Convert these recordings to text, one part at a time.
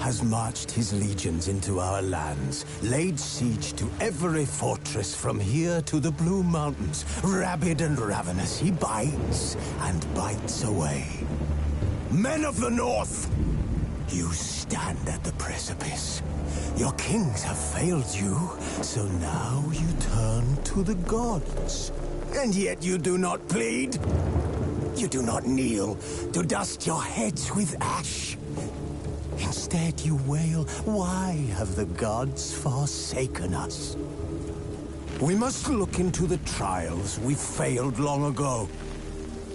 has marched his legions into our lands, laid siege to every fortress from here to the Blue Mountains. Rabid and ravenous, he bites and bites away. Men of the North, you stand at the precipice. Your kings have failed you, so now you turn to the gods. And yet you do not plead. You do not kneel to dust your heads with ash. Instead you wail, why have the gods forsaken us? We must look into the trials we failed long ago.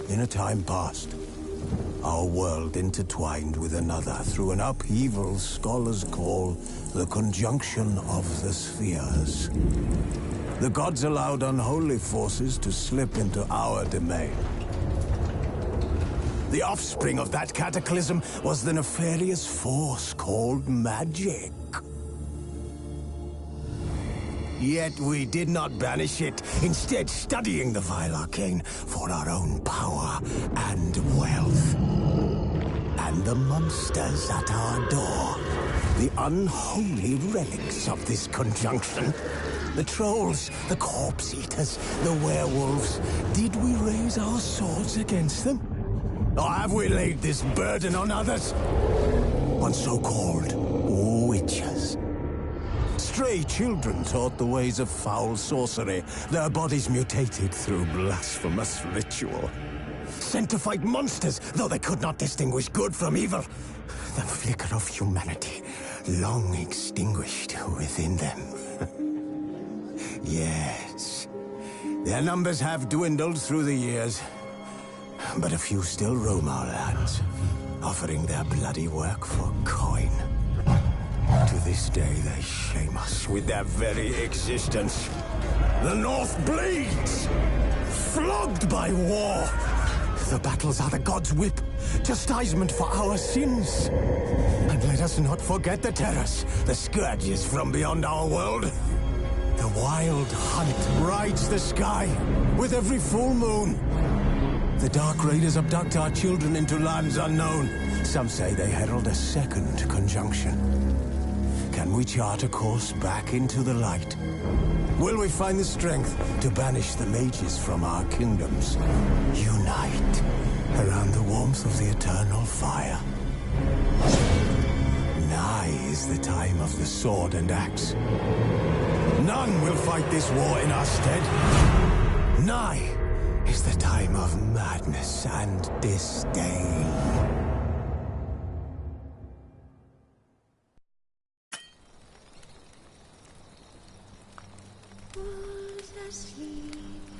In a time past, our world intertwined with another through an upheaval scholars call the conjunction of the spheres. The gods allowed unholy forces to slip into our domain. The offspring of that cataclysm was the nefarious force called magic. Yet we did not banish it, instead studying the vile arcane for our own power and wealth. And the monsters at our door, the unholy relics of this conjunction. The trolls, the corpse eaters, the werewolves. Did we raise our swords against them? Or have we laid this burden on others? On so-called witches. Stray children taught the ways of foul sorcery, their bodies mutated through blasphemous ritual. Sent to fight monsters, though they could not distinguish good from evil. The flicker of humanity, long extinguished within them. Yes, their numbers have dwindled through the years, but a few still roam our lands, offering their bloody work for coin. To this day, they shame us with their very existence. The North bleeds, flogged by war. The battles are the gods' whip, chastisement for our sins. And let us not forget the terrors, the scourges from beyond our world. The wild hunt rides the sky with every full moon. The Dark Raiders abduct our children into lands unknown. Some say they herald a second conjunction. Can we chart a course back into the light? Will we find the strength to banish the mages from our kingdoms? Unite around the warmth of the eternal fire. Nigh is the time of the sword and axe. None will fight this war in our stead. Nigh is the time of madness and disdain. Who's asleep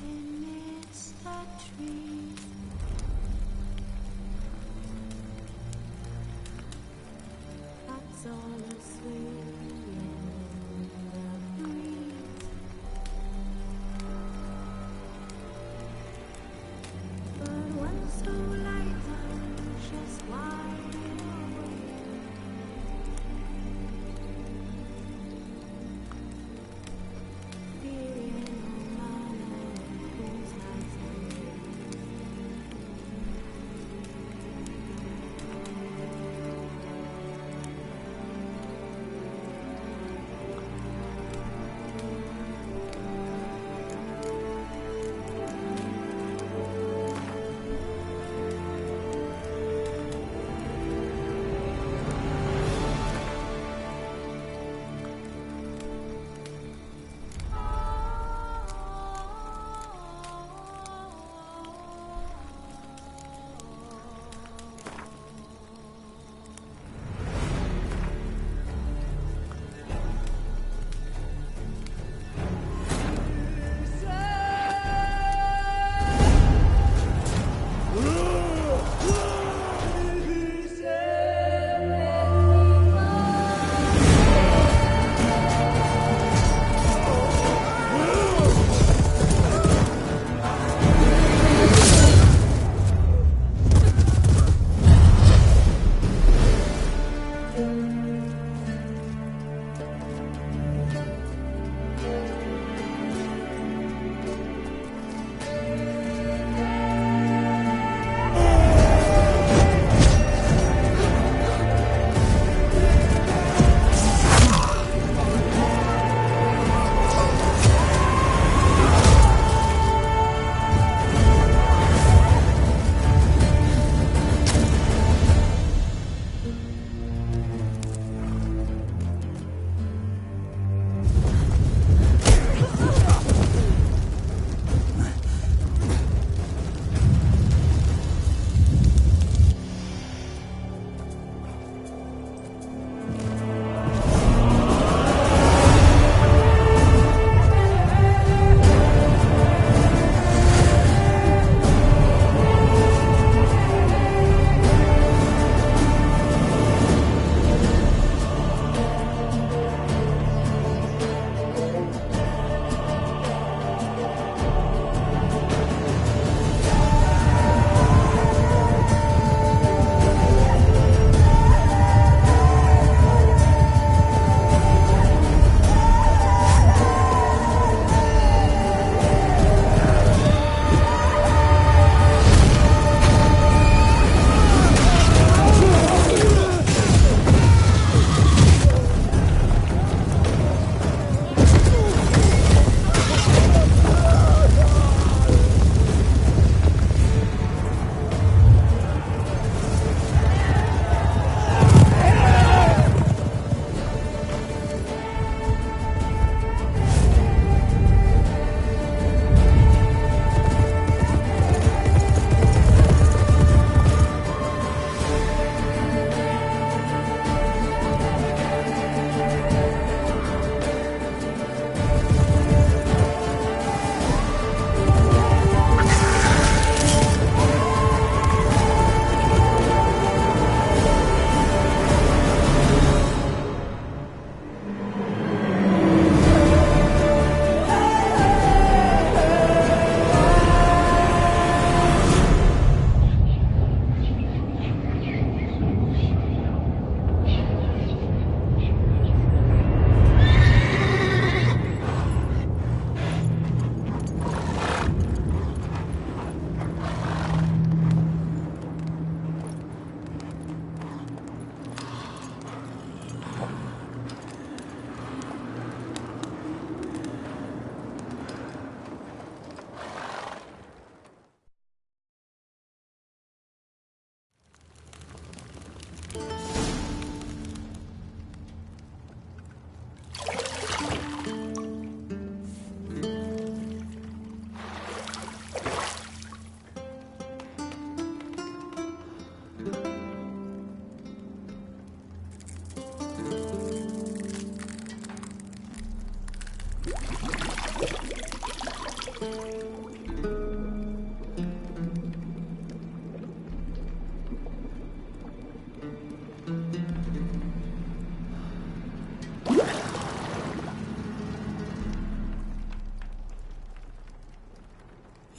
amidst the trees? That's all asleep in the breeze. But one so light just wide awake.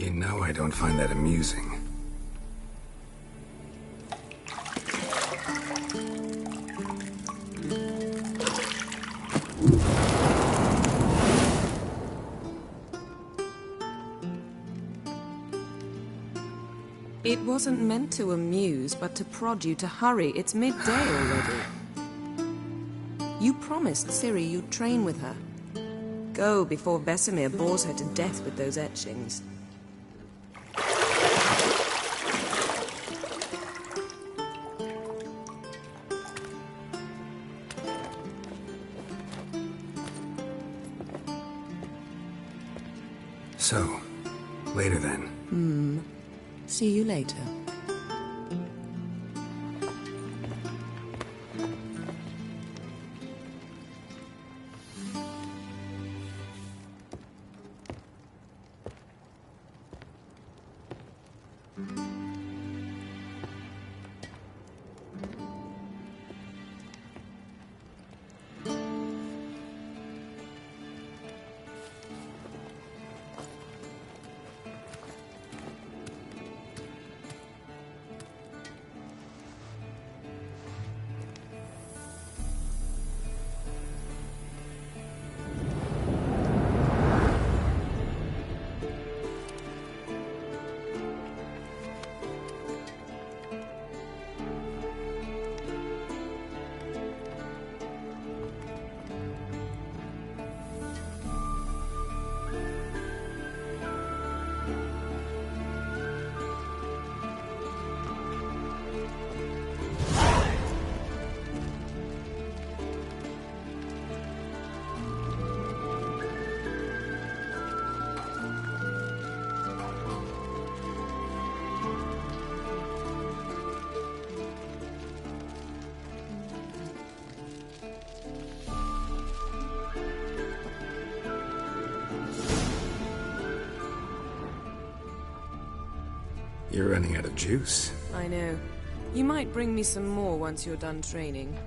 You know I don't find that amusing. It wasn't meant to amuse, but to prod you to hurry. It's midday already. You promised Ciri you'd train with her. Go before Vesemir bores her to death with those etchings. So, later then. See you later. You're running out of juice. I know. You might bring me some more once you're done training.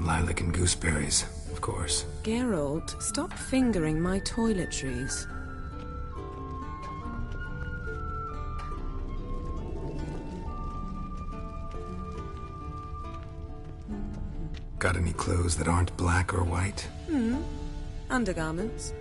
Lilac and gooseberries, of course. Geralt, stop fingering my toiletries. Got any clothes that aren't black or white? Undergarments.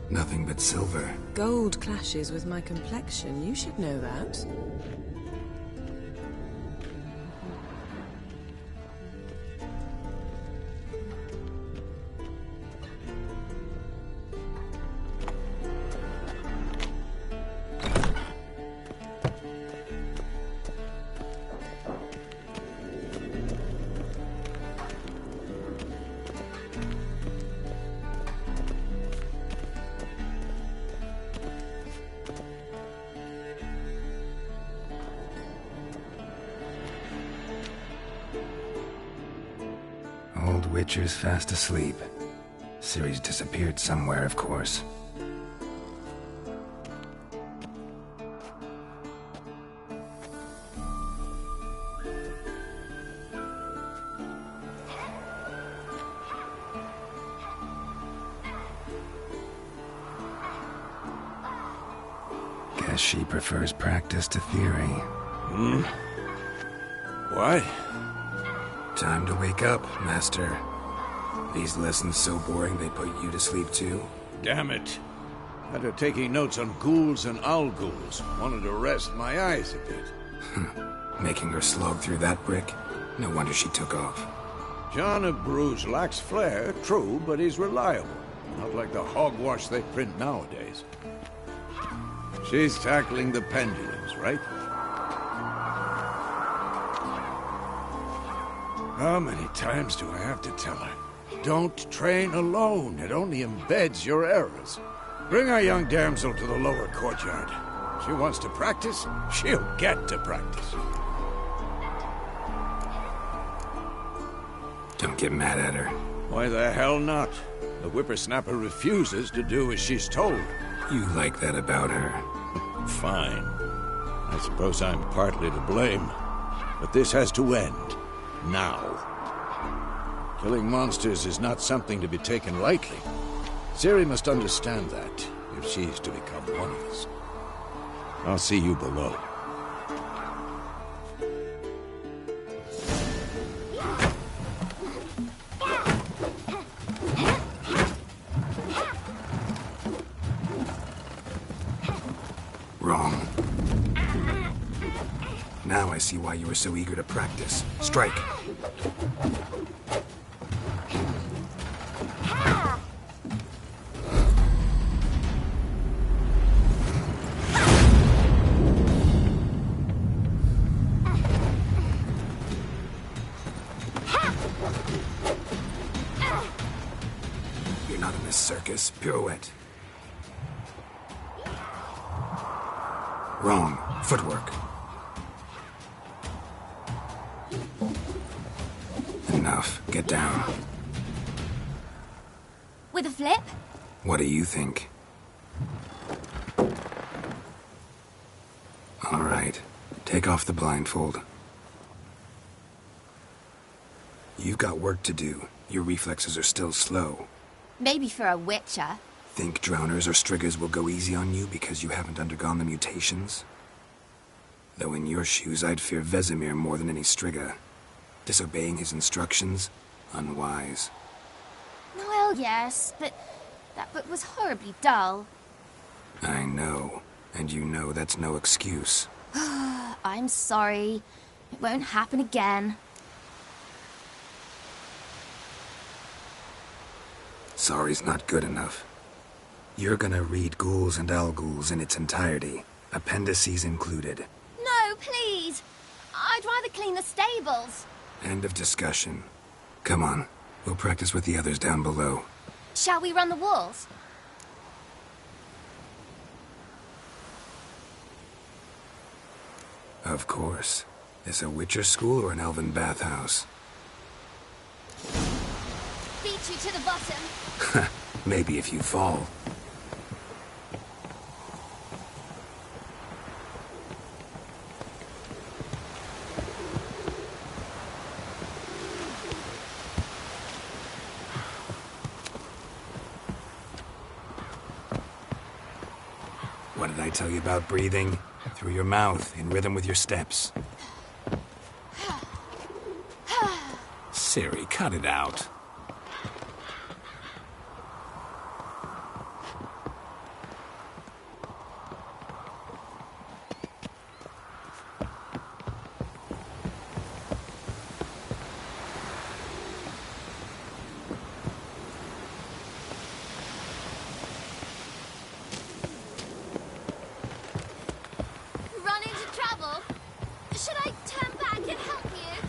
Nothing but silver. Gold clashes with my complexion. You should know that. Old Witcher's fast asleep. Ciri's disappeared somewhere, of course. Guess she prefers practice to theory. What? Time to wake up, Master. These lessons so boring they put you to sleep too? Damn it. After taking notes on ghouls and owl ghouls, wanted to rest my eyes a bit. Making her slog through that brick? No wonder she took off. John of Bruges lacks flair, true, but he's reliable. Not like the hogwash they print nowadays. She's tackling the pendulums, right? How many times do I have to tell her? Don't train alone. It only embeds your errors. Bring our young damsel to the lower courtyard. She wants to practice, she'll get to practice. Don't get mad at her. Why the hell not? The whippersnapper refuses to do as she's told. You like that about her. Fine. I suppose I'm partly to blame. But this has to end. Now. Killing monsters is not something to be taken lightly. Ciri must understand that, if she's to become one of us. I'll see you below. Wrong. Now I see why you were so eager to practice. Strike. You're not in this circus. Pirouette. Wrong. Footwork. Enough. Get down. With a flip? What do you think? All right. Take off the blindfold. You've got work to do. Your reflexes are still slow. Maybe for a witcher. Think drowners or striggers will go easy on you because you haven't undergone the mutations? Though in your shoes, I'd fear Vesemir more than any strigger. Disobeying his instructions? Unwise. Well, yes, but that book was horribly dull. I know. And you know that's no excuse. I'm sorry. It won't happen again. Sorry's not good enough. You're gonna read Ghouls and Al-Ghouls in its entirety, appendices included. No, please! I'd rather clean the stables. End of discussion. Come on, we'll practice with the others down below. Shall we run the walls? Of course. This a Witcher school or an elven bathhouse? Beat you to the bottom. Maybe if you fall. What did I tell you about breathing? Through your mouth, in rhythm with your steps. Ciri, cut it out. Run into trouble? Should I turn back and help you?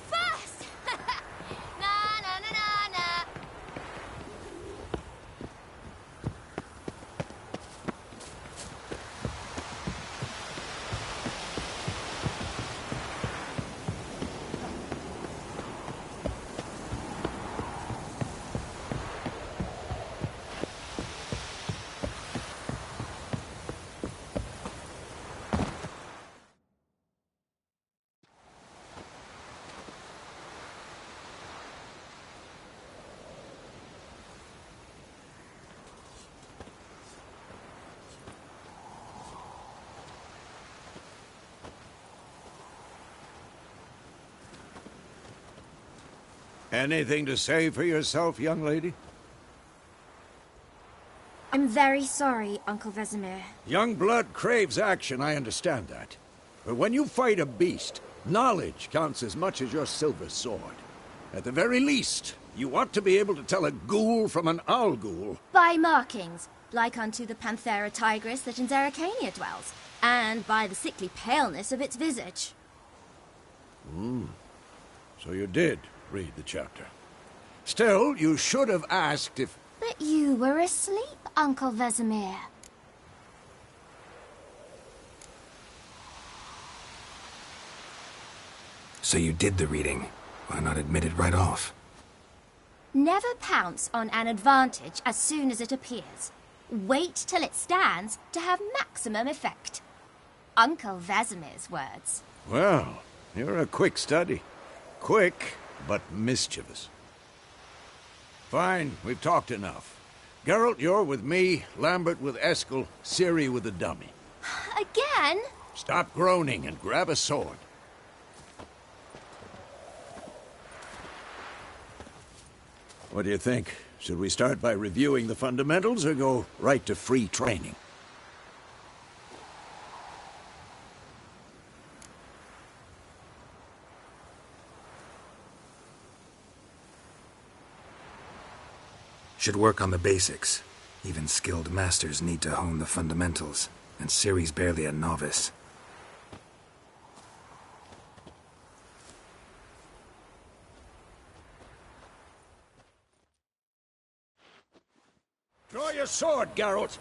First! Na na na na na. Anything to say for yourself, young lady? I'm very sorry, Uncle Vesemir. Young blood craves action, I understand that. But when you fight a beast, knowledge counts as much as your silver sword. At the very least, you ought to be able to tell a ghoul from an owl ghoul. By markings, like unto the Panthera tigris that in Zerrikania dwells, and by the sickly paleness of its visage. So you did read the chapter. Still, you should have asked if... But you were asleep, Uncle Vesemir. So you did the reading. Why not admit it right off? Never pounce on an advantage as soon as it appears. Wait till it stands to have maximum effect. Uncle Vesemir's words. Well, you're a quick study. Quick, but mischievous. Fine, we've talked enough. Geralt, you're with me, Lambert with Eskel, Ciri with the dummy. Again? Stop groaning and grab a sword. What do you think? Should we start by reviewing the fundamentals or go right to free training? Should work on the basics. Even skilled masters need to hone the fundamentals, and Ciri's barely a novice. Draw your sword, Geralt!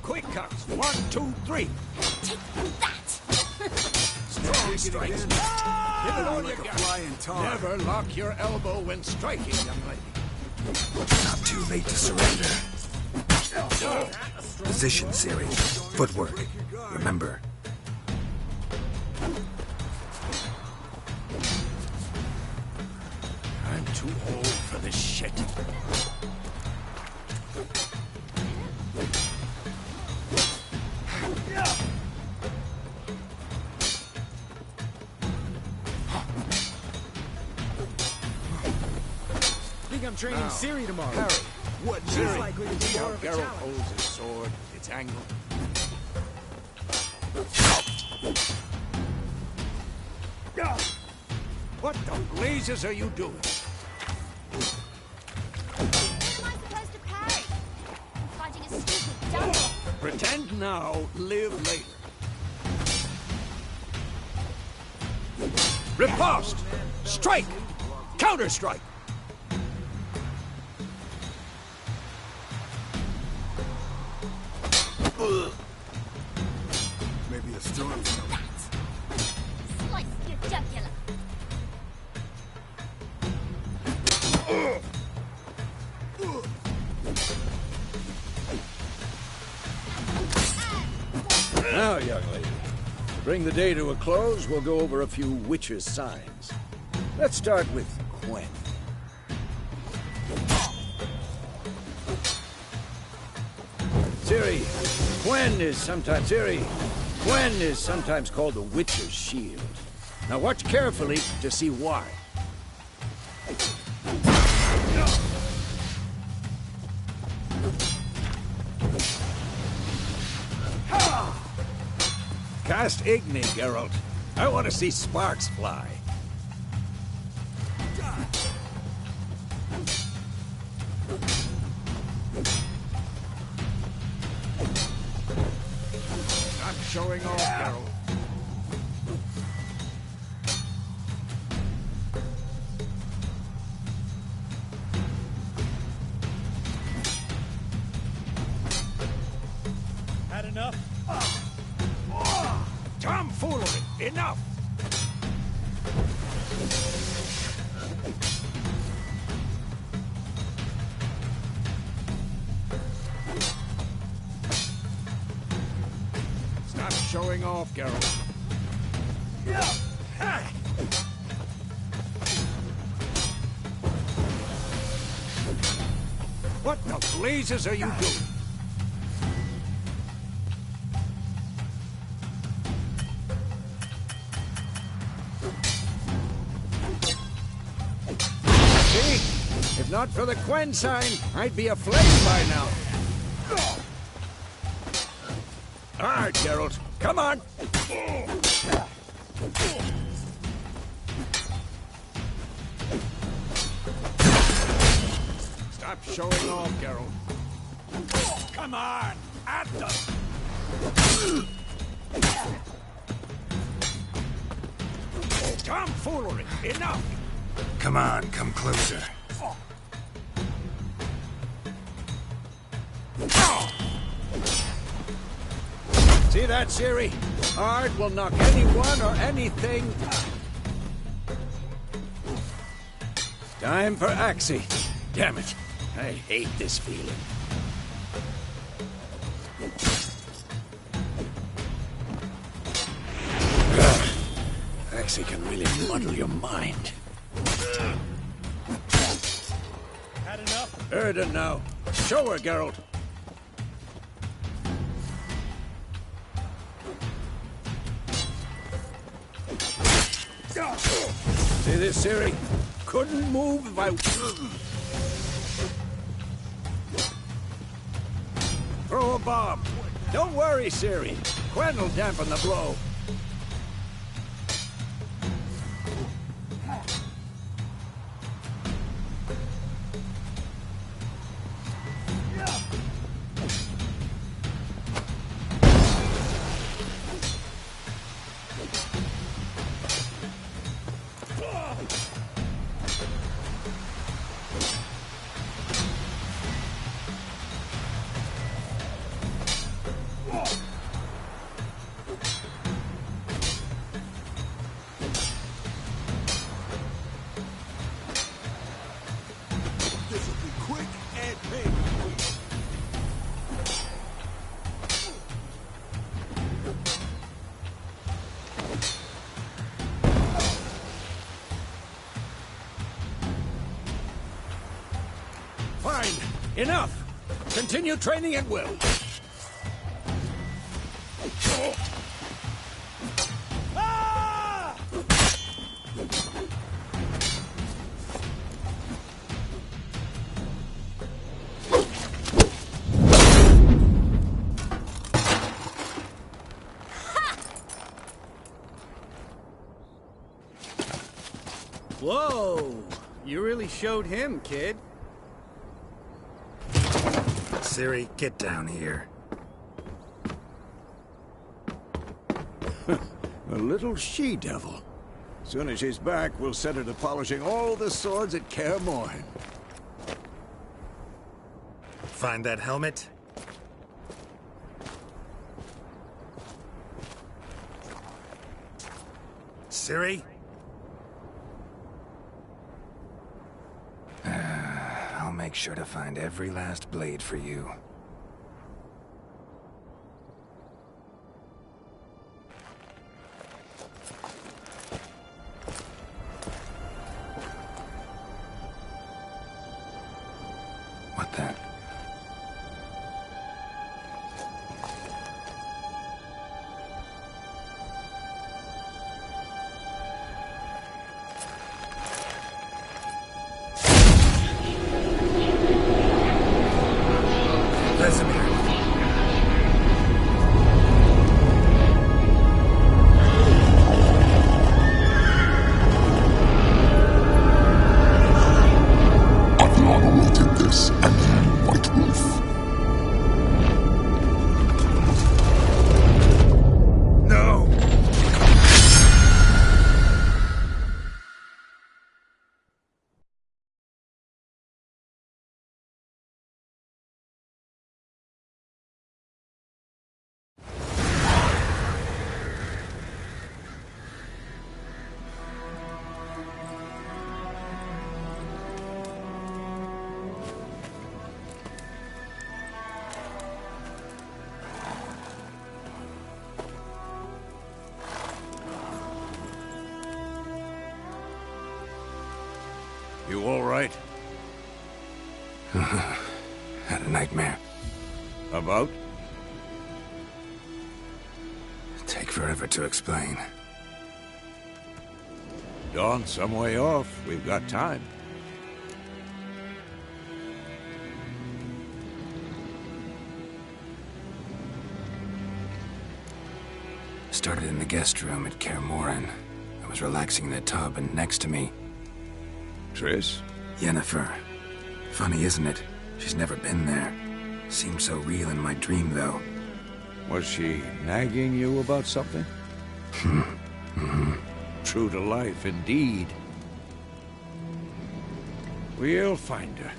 Quick cuts! 1, 2, 3! Take that! Strong strikes! Give it all you got! flying tar. Never lock your elbow when striking, young lady. Not too late to surrender. Position, Ciri. Footwork. Remember. I'm too old for this shit. I'm training Ciri tomorrow. Harry, What Ciri, is likely to see be how more of a Geralt challenge? holds his sword, its angle. What the blazes are you doing? How am I supposed to parry? I'm fighting a stupid dummy. Pretend now, live later. Riposte! Strike! Counter-strike! Maybe a storm. Slice your jugular. Now, young lady, to bring the day to a close, we'll go over a few witches' signs. Let's start with Quen. Quen is sometimes called the Witcher's Shield. Now watch carefully to see why. Cast Igni, Geralt. I want to see sparks fly. Not showing off, Geralt. Had enough? Tomfoolery! Enough! Stop showing off, Geralt. What the blazes are you doing? not for the Quen sign, I'd be aflame by now. All right, Geralt, come on. Stop showing off, Geralt. Come on, at them. Tomfoolery, enough. Come on, come closer. See that, Ciri? Art will knock anyone or anything. Time for Axii. Damn it. I hate this feeling. Axii can really muddle your mind. Had enough? Erden now. Show her, Geralt. See this, Ciri? Couldn't move if I... Throw a bomb. Don't worry, Ciri. Quen will dampen the blow. Fine. Enough. Continue training at will. Ah! Whoa! You really showed him, kid. Ciri, get down here. A little she-devil. Soon as she's back, we'll set her to polishing all the swords at Kaer Morhen. Find that helmet? Ciri? I'll make sure to find every last blade for you. What then? Vesemir. Athlana will take this, and you, White Wolf. No! You all right? Had a nightmare. About? Take forever to explain. Dawn's some way off. We've got time. started in the guest room at Kaer Morhen. I was relaxing in the tub, and next to me... Triss? Yennefer. Funny, isn't it? She's never been there. Seemed so real in my dream, though. Was she nagging you about something? True to life, indeed. We'll find her.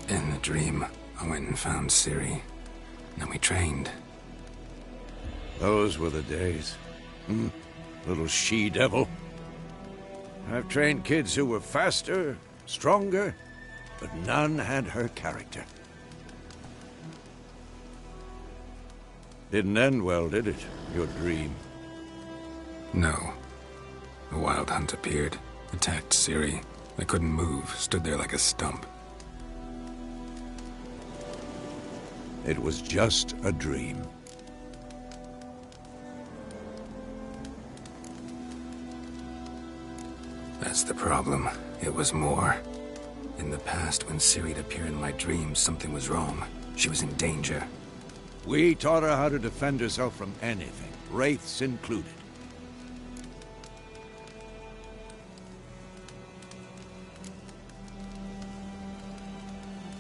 In the dream, I went and found Ciri. Then we trained. Those were the days. Little she-devil. I've trained kids who were faster, stronger, but none had her character. Didn't end well, did it? Your dream? No. A wild hunt appeared, attacked Ciri. I couldn't move, stood there like a stump. It was just a dream. That's the problem. It was more. In the past, when Ciri'd appear in my dreams, something was wrong. She was in danger. We taught her how to defend herself from anything, wraiths included.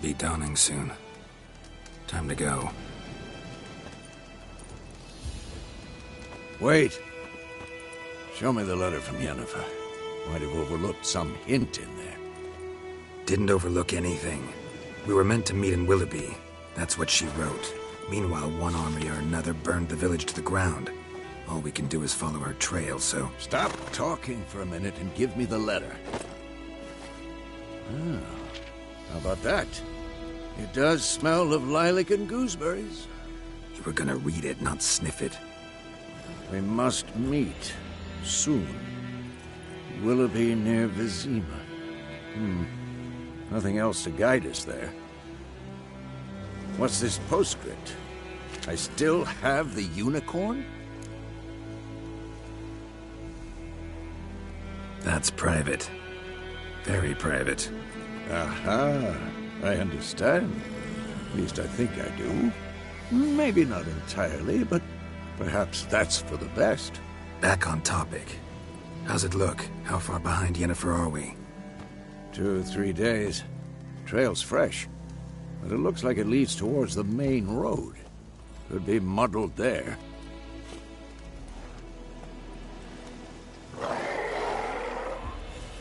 Be dawning soon. Time to go. Wait. Show me the letter from Yennefer. Might have overlooked some hint in there. Didn't overlook anything. We were meant to meet in Willoughby. That's what she wrote. Meanwhile, one army or another burned the village to the ground. All we can do is follow her trail, so... Stop talking for a minute and give me the letter. How about that? It does smell of lilac and gooseberries. You were gonna read it, not sniff it. We must meet. Soon. Willoughby near Vizima. Nothing else to guide us there. What's this postscript? I still have the unicorn? That's private. Very private. Aha. I understand. At least I think I do. Maybe not entirely, but perhaps that's for the best. Back on topic. How's it look? How far behind Yennefer are we? 2 or 3 days. Trail's fresh, but it looks like it leads towards the main road. Could be muddled there.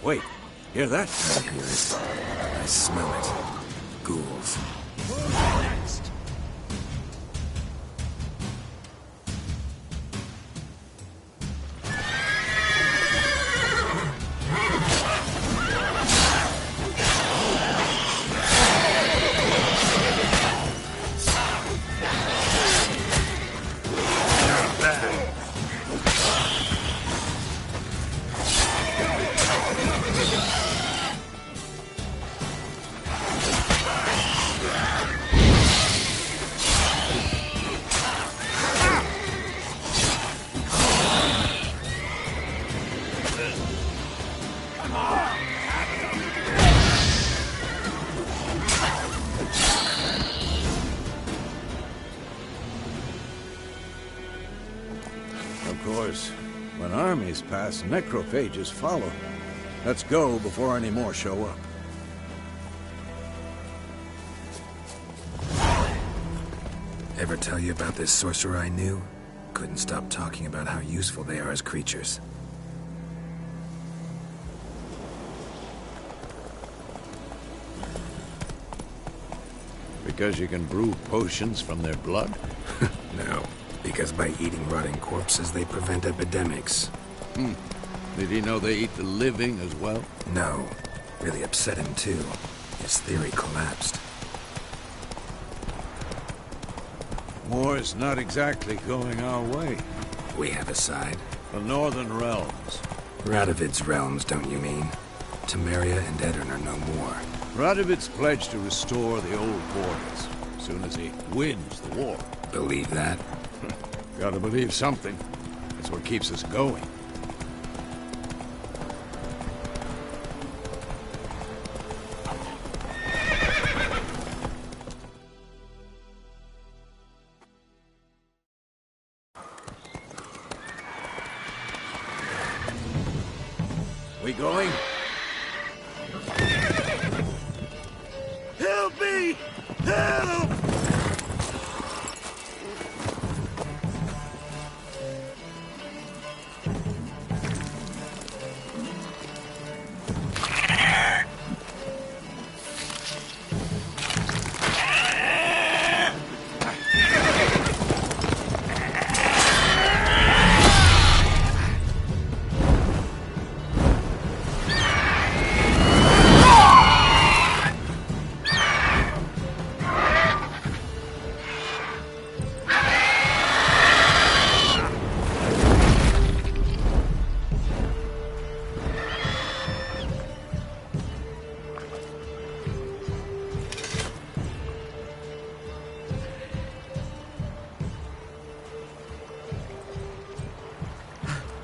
Wait, hear that? I hear it. I smell it. Ghouls. Next. Of course, when armies pass, necrophages follow. Let's go before any more show up. Ever tell you about this sorcerer I knew? Couldn't stop talking about how useful they are as creatures. Because you can brew potions from their blood? No, because by eating rotting corpses, they prevent epidemics. Did he know they eat the living as well? No. Really upset him, too. His theory collapsed. War's not exactly going our way. We have a side. The Northern Realms. Radovid's realms, don't you mean? Temeria and Edirn are no more. Radovid's pledged to restore the old borders, as soon as he wins the war. Believe that? Gotta believe something. That's what keeps us going. We going? Help me! Help!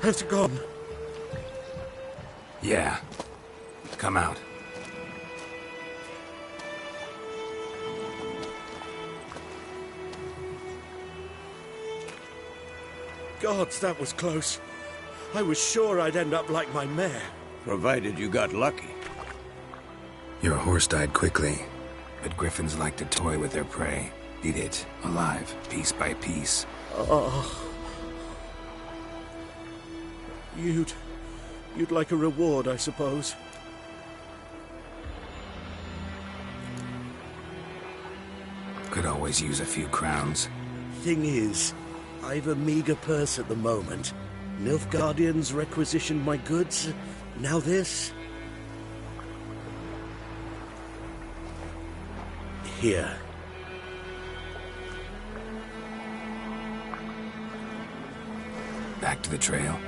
Has it gone? Yeah. Come out. Gods, that was close. I was sure I'd end up like my mare. Provided you got lucky. Your horse died quickly, but griffins like to toy with their prey. Eat it, alive, piece by piece. Oh. You'd like a reward, I suppose. Could always use a few crowns. Thing is, I've a meager purse at the moment. Nilfgaardians requisitioned my goods. Now this. Here. Back to the trail.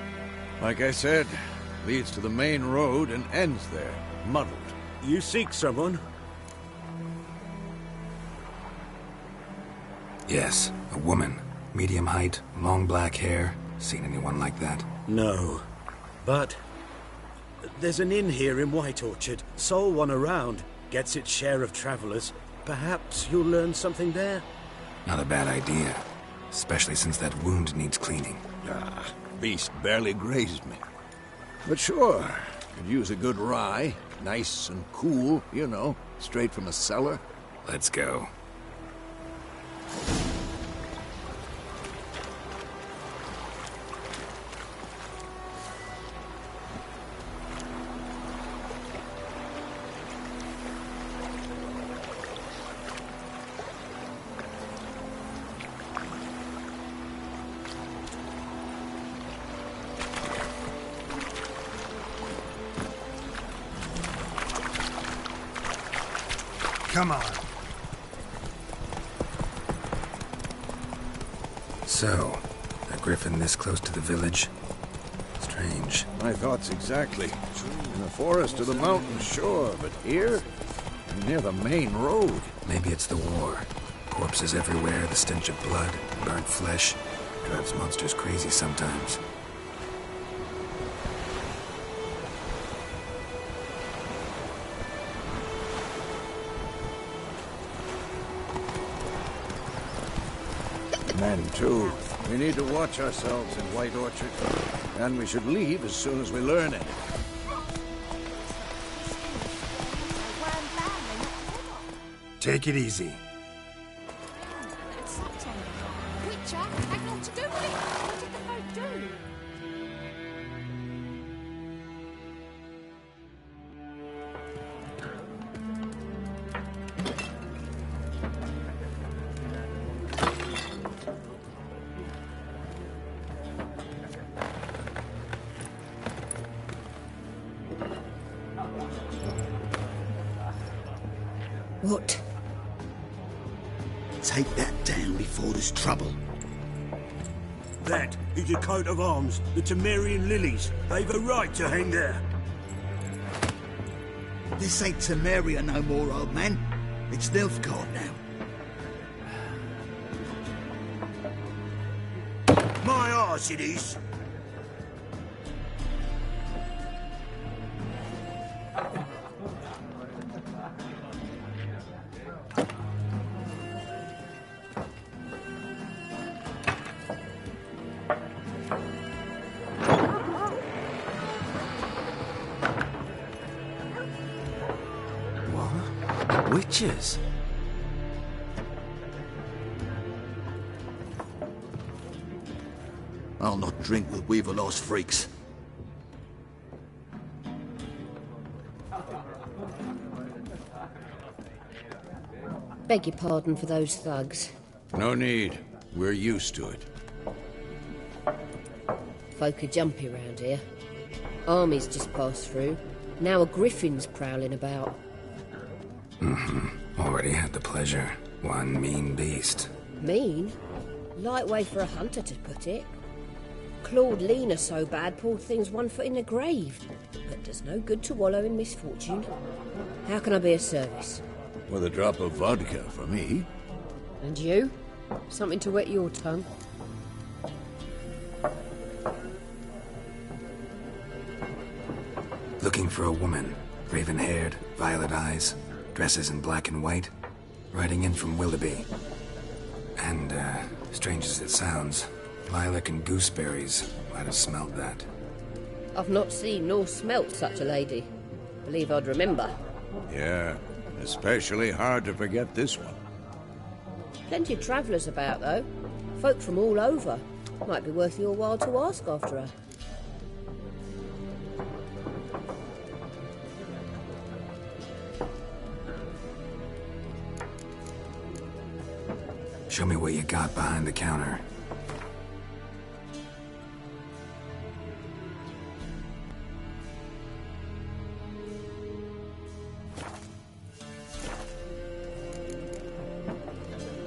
Like I said, leads to the main road and ends there, muddled. You seek someone? Yes, a woman. Medium height, long black hair. Seen anyone like that? No. But there's an inn here in White Orchard. Sole one around. Gets its share of travelers. Perhaps you'll learn something there? Not a bad idea. Especially since that wound needs cleaning. Beast barely grazed me. But sure, could use a good rye. Nice and cool, you know, straight from a cellar. Let's go. Come on. So, a griffin this close to the village? Strange. My thoughts exactly. In the forest or the mountains, sure, but here? Near the main road. Maybe it's the war. Corpses everywhere, the stench of blood, burnt flesh. Drives monsters crazy sometimes. Men, too. We need to watch ourselves in White Orchard. And we should leave as soon as we learn it. Take it easy. Witcher, had naught to do with it. What did the folk do? What? Take that down before there's trouble. That is a coat of arms, the Temerian lilies. They've a right to hang there. This ain't Temeria no more, old man. It's Nilfgaard now. My arse it is. Witches? I'll not drink with Weaverlaw's freaks. Beg your pardon for those thugs. No need. We're used to it. Folk are jumpy round here. Armies just passed through. Now a griffin's prowling about. Already had the pleasure. One mean beast. Mean? Light way for a hunter to put it. Clawed Lena so bad, poor thing's 1 foot in the grave. But does no good to wallow in misfortune. How can I be of service? With a drop of vodka for me. And you? Something to wet your tongue? Looking for a woman. Raven-haired, violet eyes, dresses in black and white. Riding in from Willoughby. And, strange as it sounds, lilac and gooseberries might have smelled that. I've not seen nor smelt such a lady. Believe I'd remember. Yeah, especially hard to forget this one. Plenty of travellers about, though. Folk from all over. Might be worth your while to ask after her. Show me what you got behind the counter.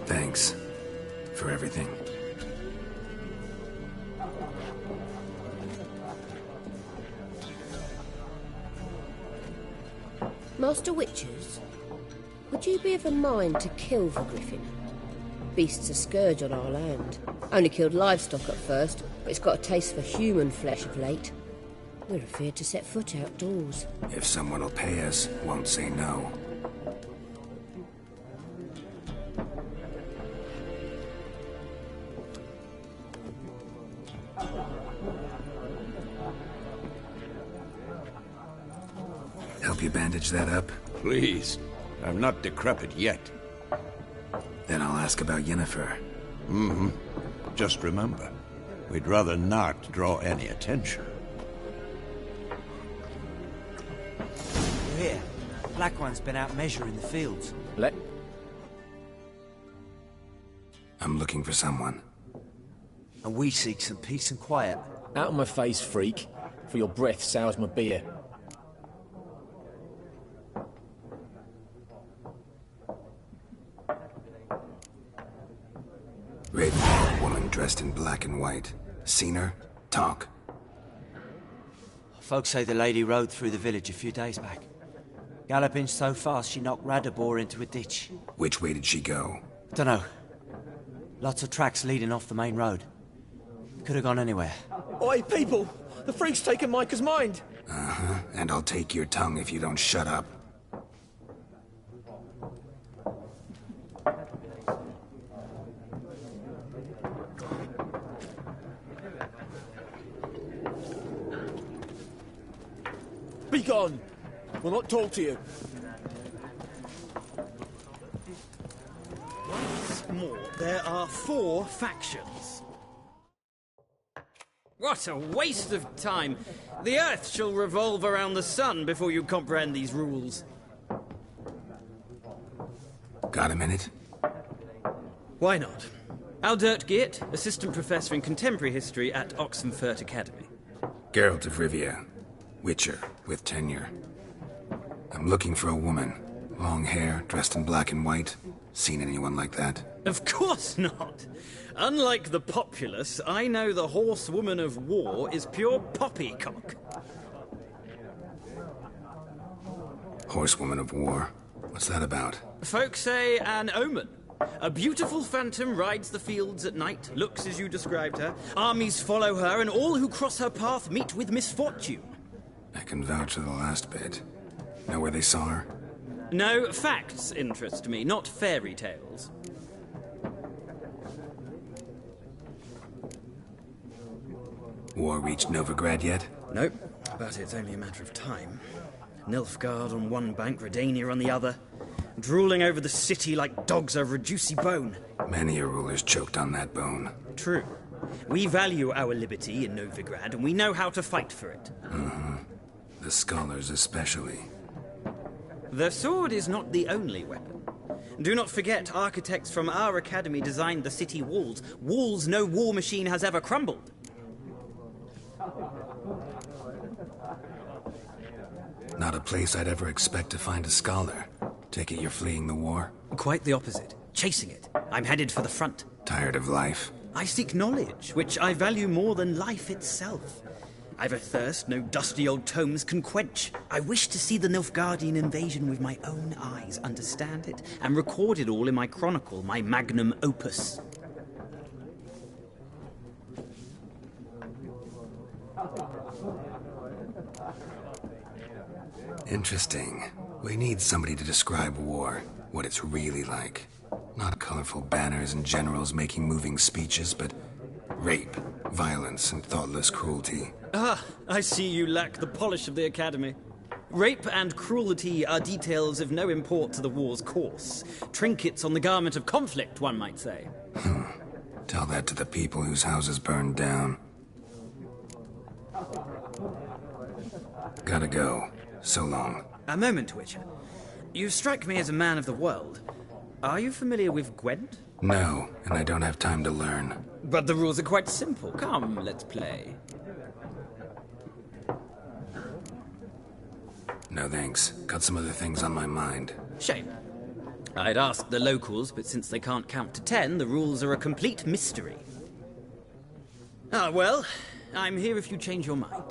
Thanks for everything. Master Witchers, would you be of a mind to kill the griffin? Beast's a scourge on our land. Only killed livestock at first, but it's got a taste for human flesh of late. We're afeard to set foot outdoors. If someone will pay us, won't say no. Help you bandage that up? Please. I'm not decrepit yet. Then I'll ask about Yennefer. Just remember, we'd rather not draw any attention. Here, Black One's been out measuring the fields. I'm looking for someone. And we seek some peace and quiet. Out of my face, freak. For your breath sours my beer. Raven-haired woman dressed in black and white. Seen her? Talk. Folks say the lady rode through the village a few days back. Galloping so fast she knocked Radabor into a ditch. Which way did she go? Dunno. Lots of tracks leading off the main road. Could have gone anywhere. Oi, people! The freak's taken Micah's mind! And I'll take your tongue if you don't shut up. Be gone! We'll not talk to you. Once more, there are 4 factions. What a waste of time! The Earth shall revolve around the sun before you comprehend these rules. Got a minute? Why not? Aldert Geert, Assistant Professor in Contemporary History at Oxenfurt Academy. Geralt of Rivia. Witcher, with tenure. I'm looking for a woman. Long hair, dressed in black and white. Seen anyone like that? Of course not! Unlike the populace, I know the horsewoman of war is pure poppycock. Horsewoman of war? What's that about? Folk say an omen. A beautiful phantom rides the fields at night, looks as you described her. Armies follow her, and all who cross her path meet with misfortune. I can vouch for the last bit. Know where they saw her? No, facts interest me, not fairy tales. War reached Novigrad yet? Nope, but it's only a matter of time. Nilfgaard on one bank, Redania on the other. drooling over the city like dogs over a juicy bone. Many a ruler's choked on that bone. True. We value our liberty in Novigrad, and we know how to fight for it. The scholars especially. The sword is not the only weapon. Do not forget, architects from our academy designed the city walls. Walls no war machine has ever crumbled. Not a place I'd ever expect to find a scholar. Take it you're fleeing the war? Quite the opposite. Chasing it. I'm headed for the front. Tired of life? I seek knowledge, which I value more than life itself. I've a thirst no dusty old tomes can quench. I wish to see the Nilfgaardian invasion with my own eyes, understand it, and record it all in my chronicle, my magnum opus. Interesting. We need somebody to describe war, what it's really like. Not colorful banners and generals making moving speeches, but rape, violence, and thoughtless cruelty. Ah, I see you lack the polish of the Academy. Rape and cruelty are details of no import to the war's course. Trinkets on the garment of conflict, one might say. Tell that to the people whose houses burned down. Gotta go. So long. A moment, Witcher. You strike me as a man of the world. Are you familiar with Gwent? No, and I don't have time to learn. But the rules are quite simple. Come, let's play. No thanks. Got some other things on my mind. Shame. I'd ask the locals, but since they can't count to 10, the rules are a complete mystery. Ah, well, I'm here if you change your mind.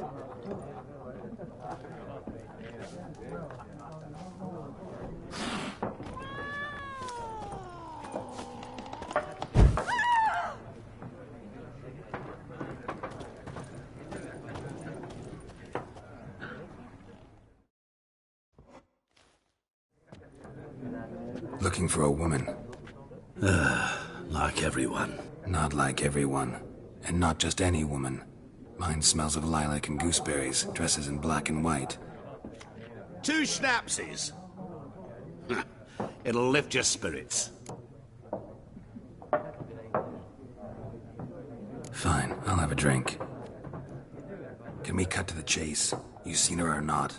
Looking for a woman. Like everyone. Not like everyone. And not just any woman. Mine smells of lilac and gooseberries, dresses in black and white. 2 schnapsies. It'll lift your spirits. Fine, I'll have a drink. Can we cut to the chase? You seen her or not?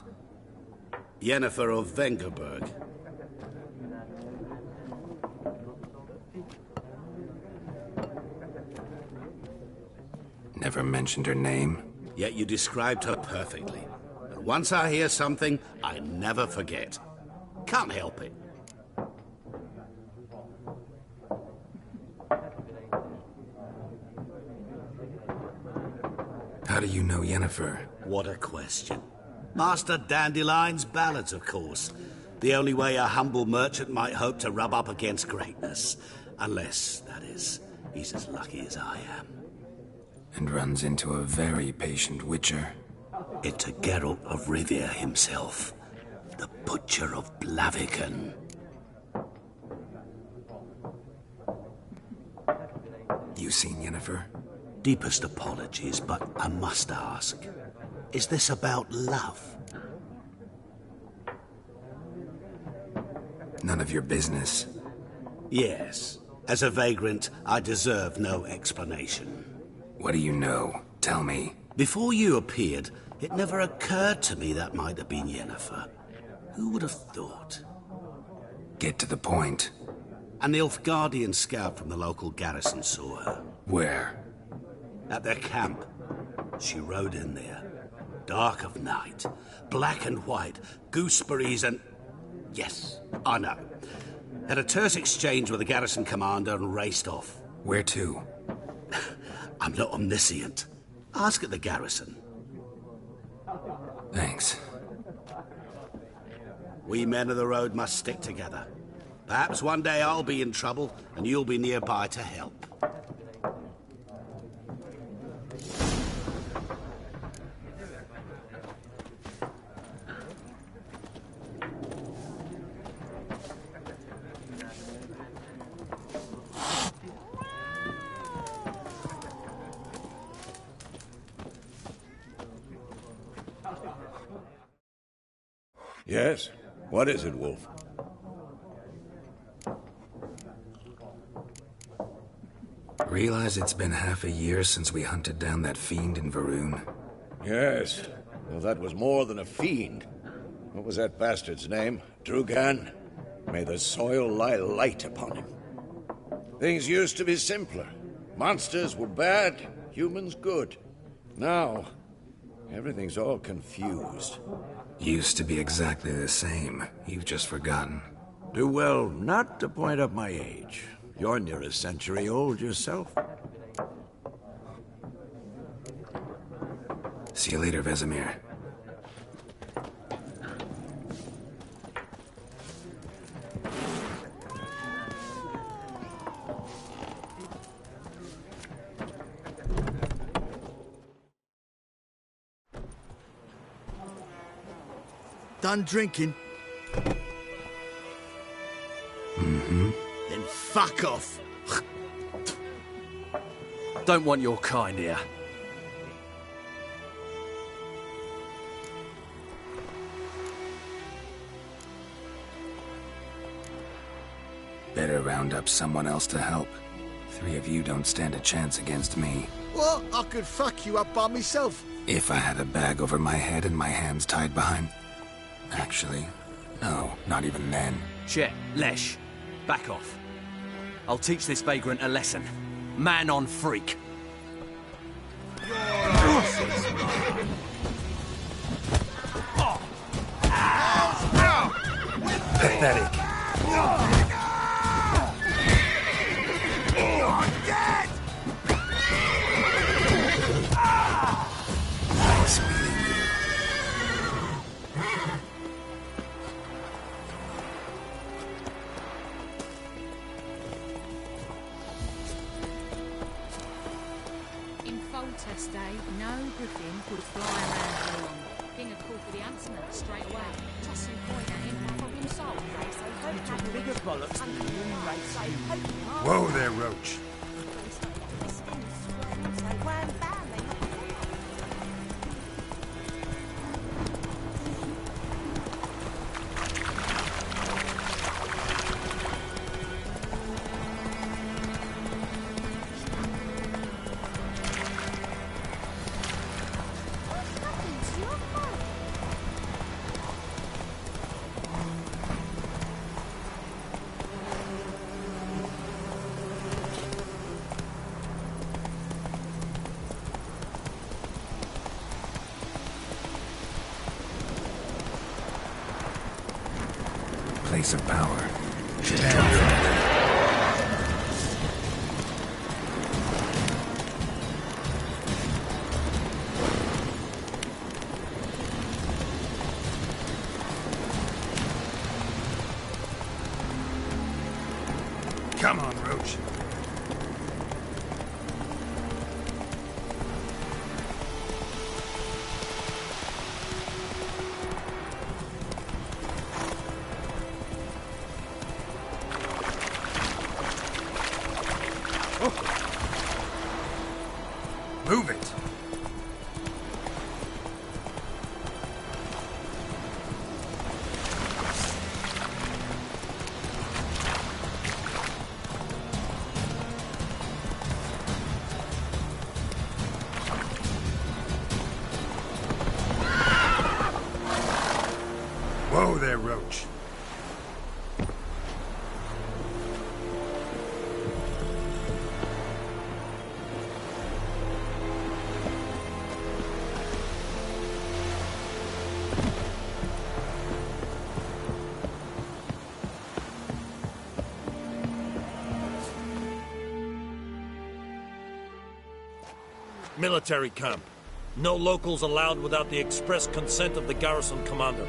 Yennefer of Vengerberg. Never mentioned her name. Yet you described her perfectly. And once I hear something, I never forget. Can't help it. How do you know Yennefer? What a question. Master Dandelion's ballads, of course. The only way a humble merchant might hope to rub up against greatness. Unless, that is, he's as lucky as I am. And runs into a very patient witcher. It's a Geralt of Rivia himself. The Butcher of Blaviken. You seen Yennefer? Deepest apologies, but I must ask. Is this about love? None of your business. Yes. As a vagrant, I deserve no explanation. What do you know? Tell me. Before you appeared, it never occurred to me that might have been Yennefer. Who would have thought? Get to the point. An Nilfgaardian scout from the local garrison saw her. Where? At their camp. She rode in there. Dark of night. Black and white. Gooseberries and... Yes, I know. Had a terse exchange with the garrison commander and raced off. Where to? I'm not omniscient. Ask at the garrison. Thanks. We men of the road must stick together. Perhaps one day I'll be in trouble and you'll be nearby to help. Yes? What is it, Wolf? Realize it's been half a year since we hunted down that fiend in Varun? Yes. Well, that was more than a fiend. What was that bastard's name? Drugan? May the soil lie light upon him. Things used to be simpler. Monsters were bad, humans good. Now, everything's all confused. Used to be exactly the same. You've just forgotten. Do well not to point up my age. You're near a century old yourself. See you later, Vesemir. Done drinking? Mm-hmm. Then fuck off. Don't want your kind here. Better round up someone else to help. 3 of you don't stand a chance against me. What? I could fuck you up by myself. If I had a bag over my head and my hands tied behind... Actually, no, not even then. Shit, Lesh. Back off. I'll teach this vagrant a lesson. Man on freak. Pathetic. Nice meeting you. In Foltest day, no griffin could fly around long. King had called for the huntsman straight away. Tossing coin at him, problem solved. Bigger bollocks than the human race. Whoa there, Roach. Place of power. Come on, Roach. Move it. Whoa there, Roach. Military camp. No locals allowed without the express consent of the garrison commander.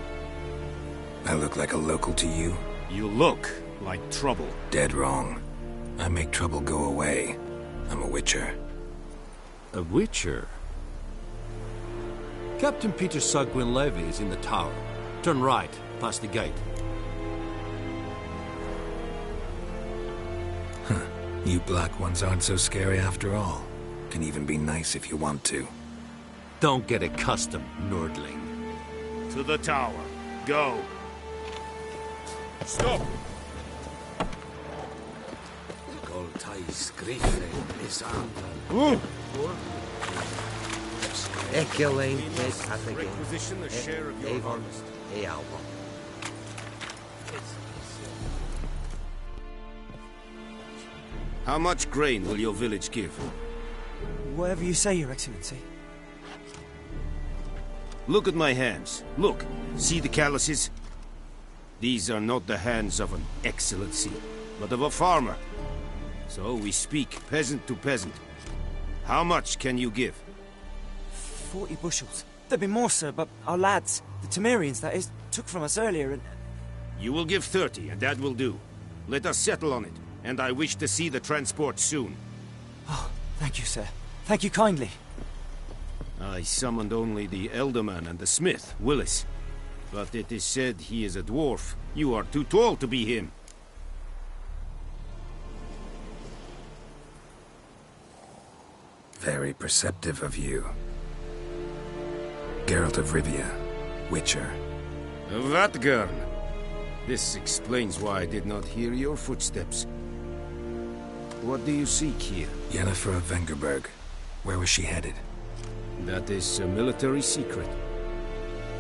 I look like a local to you? You look like trouble. Dead wrong. I make trouble go away. I'm a witcher. A witcher? Captain Peter Sugwin Levy is in the tower. Turn right, past the gate. Huh. You black ones aren't so scary after all. Can even be nice if you want to. Don't get accustomed, Nordling. To the tower. Go. Stop! Call tais griffin is Ekelain et Pathagen. Requisition a share of your Avon harvest. Ealwa. How much grain will your village give? Whatever you say, Your Excellency. Look at my hands. Look. See the calluses? These are not the hands of an excellency, but of a farmer. So we speak peasant to peasant. How much can you give? 40 bushels. There'd be more, sir, but our lads, the Temerians, that is, took from us earlier and... You will give 30, and that will do. Let us settle on it, and I wish to see the transport soon. Oh, thank you, sir. Thank you kindly. I summoned only the Elderman and the smith, Willis. But it is said he is a dwarf. You are too tall to be him. Very perceptive of you. Geralt of Rivia, Witcher. Vatgern! This explains why I did not hear your footsteps. What do you seek here? Yennefer of Vengerberg. Where was she headed? That is a military secret.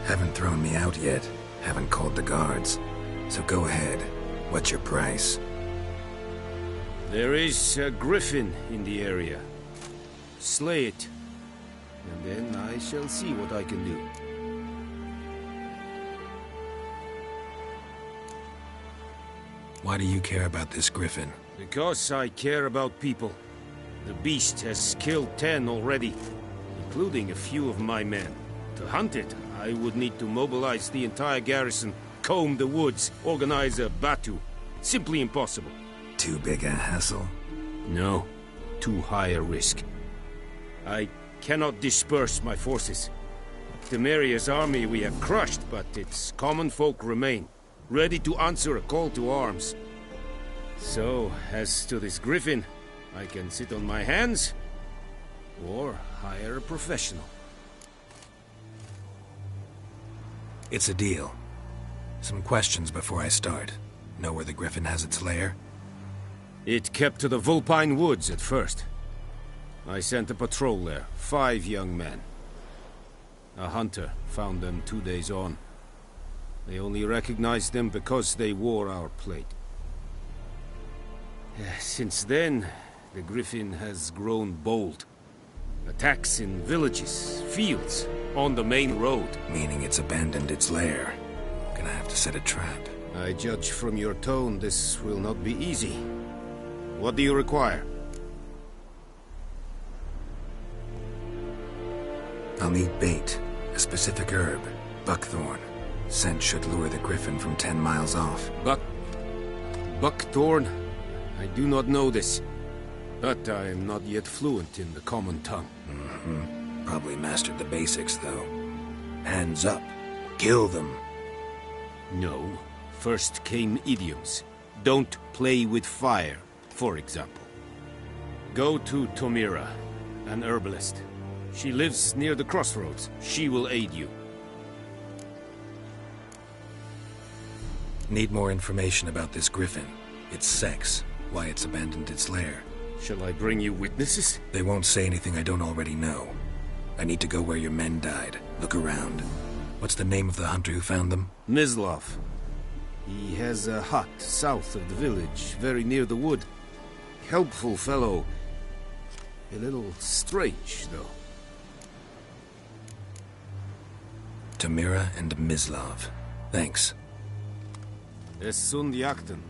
Haven't thrown me out yet. Haven't called the guards. So go ahead. What's your price? There is a griffin in the area. Slay it, and then I shall see what I can do. Why do you care about this griffin? Because I care about people. The beast has killed 10 already, including a few of my men. To hunt it, I would need to mobilize the entire garrison, comb the woods, organize a batu. Simply impossible. Too big a hassle? No, too high a risk. I cannot disperse my forces. Temeria's army we have crushed, but its common folk remain, ready to answer a call to arms. So, as to this griffin, I can sit on my hands, or hire a professional. It's a deal. Some questions before I start. Know where the griffin has its lair? It kept to the Vulpine Woods at first. I sent a patrol there, 5 young men. A hunter found them 2 days on. They only recognized them because they wore our plate. Since then, the griffin has grown bold. Attacks in villages, fields, on the main road. Meaning it's abandoned its lair. Gonna have to set a trap. I judge from your tone this will not be easy. What do you require? I'll need bait, a specific herb, buckthorn. Scent should lure the griffin from 10 miles off. Buckthorn? I do not know this, but I am not yet fluent in the common tongue. Probably mastered the basics, though. Hands up. Kill them. No. First came idioms. Don't play with fire, for example. Go to Tomira, an herbalist. She lives near the crossroads. She will aid you. Need more information about this griffin. Its sex, why it's abandoned its lair. Shall I bring you witnesses? They won't say anything I don't already know. I need to go where your men died. Look around. What's the name of the hunter who found them? Mislav. He has a hut south of the village, very near the wood. Helpful fellow. A little strange, though. Tomira and Mislav. Thanks. Es Sund Yakten.